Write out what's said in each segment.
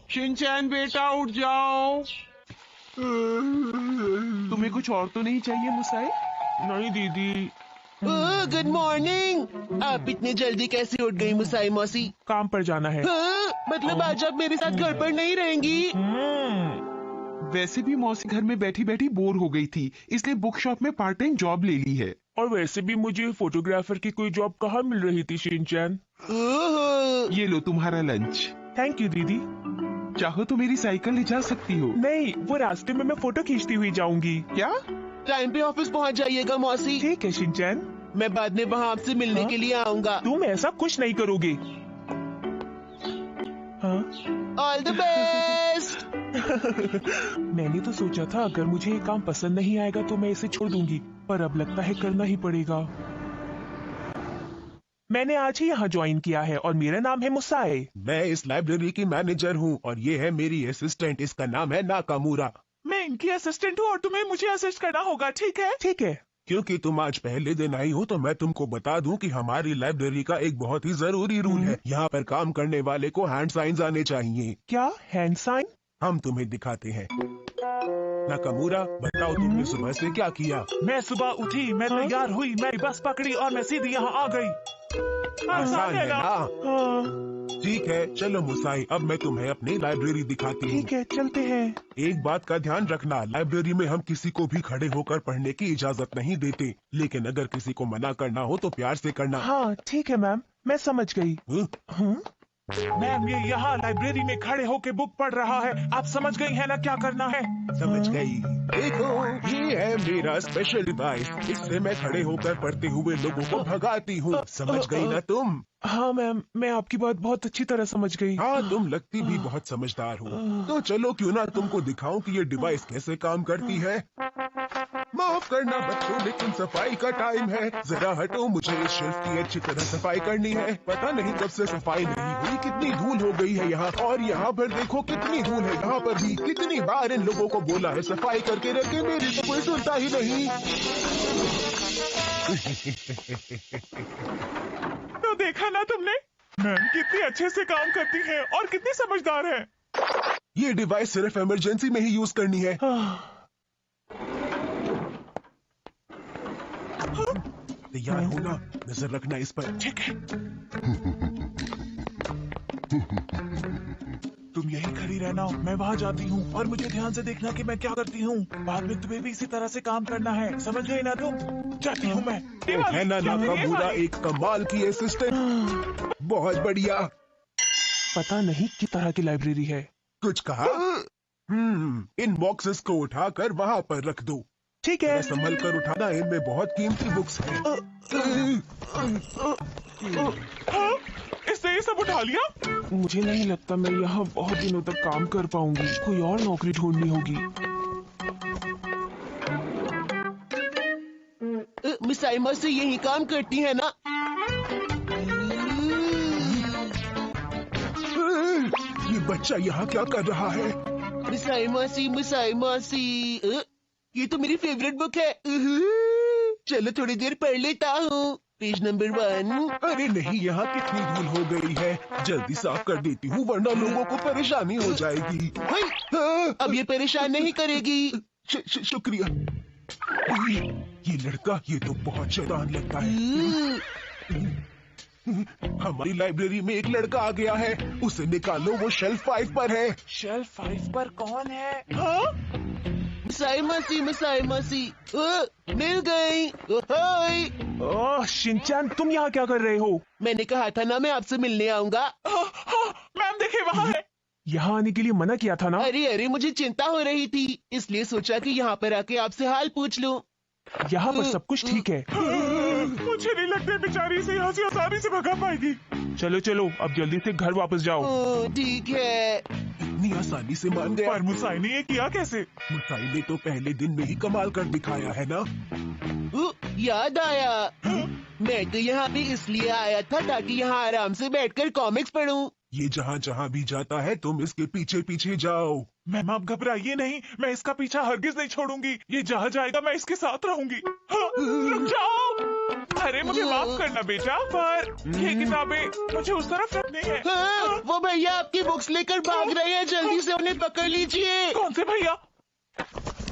Shinchan बेटा उठ जाओ। तुम्हें कुछ और तो नहीं चाहिए मुसाई? नहीं दीदी। Good morning. आप इतने जल्दी कैसे उठ गई मुसाई मौसी? काम पर जाना है। मतलब आज आप मेरे साथ घर पर नहीं रहेंगी? वैसे भी मौसी घर में बैठी बैठी बोर हो गई थी, इसलिए बुक शॉप में पार्ट टाइम जॉब ले ली है। और वैसे भी मुझे फोटोग्राफर की कोई जॉब कहाँ मिल रही थी शिनचैन। ये लो तुम्हारा लंच। थैंक यू दीदी। चाहो तो मेरी साइकिल ले जा सकती हो। नहीं, वो रास्ते में मैं फोटो खींचती हुई जाऊंगी। क्या? टाइम पे ऑफिस पहुंच जाइएगा मौसी। ठीक है शिनचैन। मैं बाद में वहाँ आपसे मिलने के लिए आऊंगा। तुम ऐसा कुछ नहीं करोगे। All the best. मैंने तो सोचा था अगर मुझे ये काम पसंद नहीं आएगा तो मैं इसे छोड़ दूंगी, पर अब लगता है करना ही पड़ेगा। मैंने आज ही यहाँ ज्वाइन किया है और मेरा नाम है मुसाई। मैं इस लाइब्रेरी की मैनेजर हूँ और ये है मेरी असिस्टेंट, इसका नाम है नाकामुरा। मैं इनकी असिस्टेंट हूँ और तुम्हें मुझे असिस्ट करना होगा, ठीक है? ठीक है। क्योंकि तुम आज पहले दिन आई हो तो मैं तुमको बता दूं कि हमारी लाइब्रेरी का एक बहुत ही जरूरी रूल है। यहाँ पर काम करने वाले को हैंड साइंस आने चाहिए। क्या हैंड साइन? हम तुम्हें दिखाते हैं। नाकामुरा, बताओ तुमने सुबह से क्या किया? मैं सुबह उठी, मैं तैयार हुई, मैं बस पकड़ी और मैं सीधी यहाँ आ गई। आसान है ना? ठीक है, चलो मुसाई, अब मैं तुम्हें अपनी लाइब्रेरी दिखाती हूँ। ठीक है, चलते हैं। एक बात का ध्यान रखना, लाइब्रेरी में हम किसी को भी खड़े होकर पढ़ने की इजाजत नहीं देते, लेकिन अगर किसी को मना करना हो तो प्यार से करना। हाँ ठीक है मैम, मैं समझ गई। मैम ये यहाँ लाइब्रेरी में खड़े होके बुक पढ़ रहा है, आप समझ गई है ना क्या करना है? समझ गई। देखो, ये है मेरा स्पेशल डिवाइस, इससे मैं खड़े होकर पढ़ते हुए लोगों को भगाती हूँ। समझ गई ना तुम? हाँ मैम, मैं आपकी बात बहुत अच्छी तरह समझ गई। हाँ, तुम लगती भी बहुत समझदार हो। तो चलो क्यों ना तुमको दिखाऊं कि ये डिवाइस कैसे काम करती है। माफ करना बच्चों, लेकिन सफाई का टाइम है। जरा हटो, मुझे इस शेल्फ की अच्छी तरह सफाई करनी है। पता नहीं कब से सफाई नहीं हुई, कितनी धूल हो गई है यहाँ। और यहाँ पर देखो कितनी धूल है, यहाँ पर भी। कितनी बार इन लोगों को बोला है सफाई करके रखे, मेरी तो कोई सुनता ही नहीं। तो देखा ना तुमने, मैम कितनी अच्छे से काम करती है और कितनी समझदार है। ये डिवाइस सिर्फ इमरजेंसी में ही यूज करनी है। तैयार हो ना? नजर रखना इस पर। ठीक है। तुम यहीं खड़ी रहना, मैं वहाँ जाती हूँ और मुझे ध्यान से देखना कि मैं क्या करती हूँ। बाद में तुम्हें भी इसी तरह से काम करना है, समझ गई ना तुम? जाती हूँ मैं। है ना नाकामुरा एक कमाल की असिस्टेंट, बहुत बढ़िया। पता नहीं किस तरह की लाइब्रेरी है। कुछ कहा? इन बॉक्सेस को उठाकर वहाँ पर रख दो। ठीक है। संभल कर उठाना, इनमें बहुत कीमती बुक्स हैं। इसने ये सब उठा लिया? मुझे नहीं लगता मैं यहाँ बहुत दिनों तक काम कर पाऊंगी, कोई और नौकरी ढूंढनी होगी। मुसाई मौसी यही काम करती है ना? ये बच्चा यहाँ क्या कर रहा है? मुसाई मौसी, ये तो मेरी फेवरेट बुक है। चलो थोड़ी देर पढ़ लेता हूँ। Page number 1। अरे नहीं, यहाँ कितनी धूल हो गई है, जल्दी साफ कर देती हूँ वरना लोगों को परेशानी हो जाएगी। अब ये परेशान नहीं करेगी। शुक्रिया। ये लड़का, ये तो बहुत शैतान लगता है। हमारी लाइब्रेरी में एक लड़का आ गया है, उसे निकालो, वो शेल्फ 5 पर है। शेल्फ 5 पर कौन है? मुसाई मौसी, मिल गई। ओह शिनचैन, तुम यहाँ क्या कर रहे हो? मैंने कहा था ना मैं आपसे मिलने आऊंगा। मैम देखिए वहाँ है। यहाँ आने के लिए मना किया था ना? अरे मुझे चिंता हो रही थी, इसलिए सोचा कि यहाँ पर आके आपसे हाल पूछ लूं। यहाँ पर सब कुछ ठीक है। मुझे नहीं लगता बेचारी से यहाँ से आसानी से भगा पाएगी। चलो चलो, अब जल्दी से घर वापस जाओ। ठीक है। इतनी आसानी से मान गया। पर मुसाई ने ये किया कैसे? मुसाई ने तो पहले दिन में ही कमाल कर दिखाया है ना। याद आया, मैं तो यहाँ भी इसलिए आया था ताकि यहाँ आराम से बैठकर कॉमिक्स पढूं। ये जहाँ जहाँ भी जाता है तुम इसके पीछे पीछे जाओ। मैम आप घबराइए नहीं, मैं इसका पीछा हरगिज नहीं छोड़ूंगी। ये जहाँ जाएगा मैं इसके साथ रहूंगी। रुक जाओ। अरे मुझे माफ करना बेटा, पर ये किताबें मुझे उस तरफ रखनी है। हाँ, वो भैया आपकी बुक्स लेकर भाग रहे हैं, जल्दी से उन्हें पकड़ लीजिए। कौन से भैया?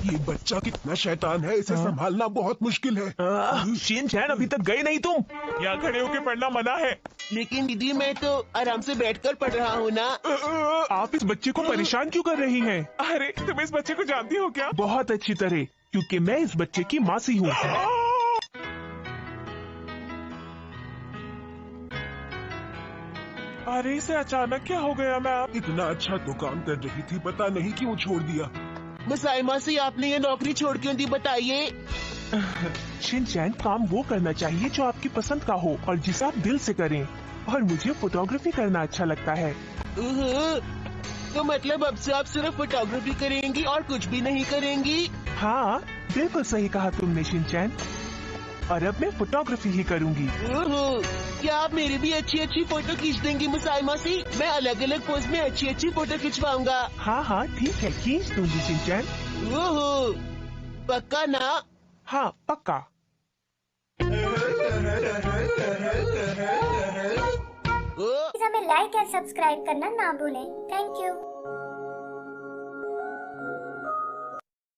ये बच्चा कितना शैतान है, इसे संभालना बहुत मुश्किल है। शिनचैन अभी तक गए नहीं तुम? यहाँ खड़े होके पढ़ना मना है। लेकिन दीदी मैं तो आराम से बैठकर पढ़ रहा हूँ ना। आप इस बच्चे को परेशान क्यों कर रही हैं? अरे तुम इस बच्चे को जानती हो क्या? बहुत अच्छी तरह, क्योंकि मैं इस बच्चे की मासी हूँ। अरे इसे अचानक क्या हो गया मैम? इतना अच्छा तो काम कर रही थी, पता नहीं क्यों छोड़ दिया। मसाई मासी आपने ये नौकरी छोड़ क्यों दी, बताइए। शिनचैन, काम वो करना चाहिए जो आपकी पसंद का हो और जिसे आप दिल से करें, और मुझे फोटोग्राफी करना अच्छा लगता है। तो मतलब अब से आप सिर्फ फोटोग्राफी करेंगी और कुछ भी नहीं करेंगी? हाँ बिल्कुल सही कहा तुमने शिनचैन, और अब मैं फोटोग्राफी ही करूँगी। क्या आप मेरी भी अच्छी अच्छी फोटो खींच देंगी मसाई मासी? मैं अलग अलग पोज में अच्छी अच्छी फोटो खिंचवाऊंगा। हाँ हाँ ठीक है, खींच दूंगी शिनचैन। पक्का ना? हाँ पक्का। हमें लाइक एंड सब्सक्राइब करना ना भूलें। Thank you.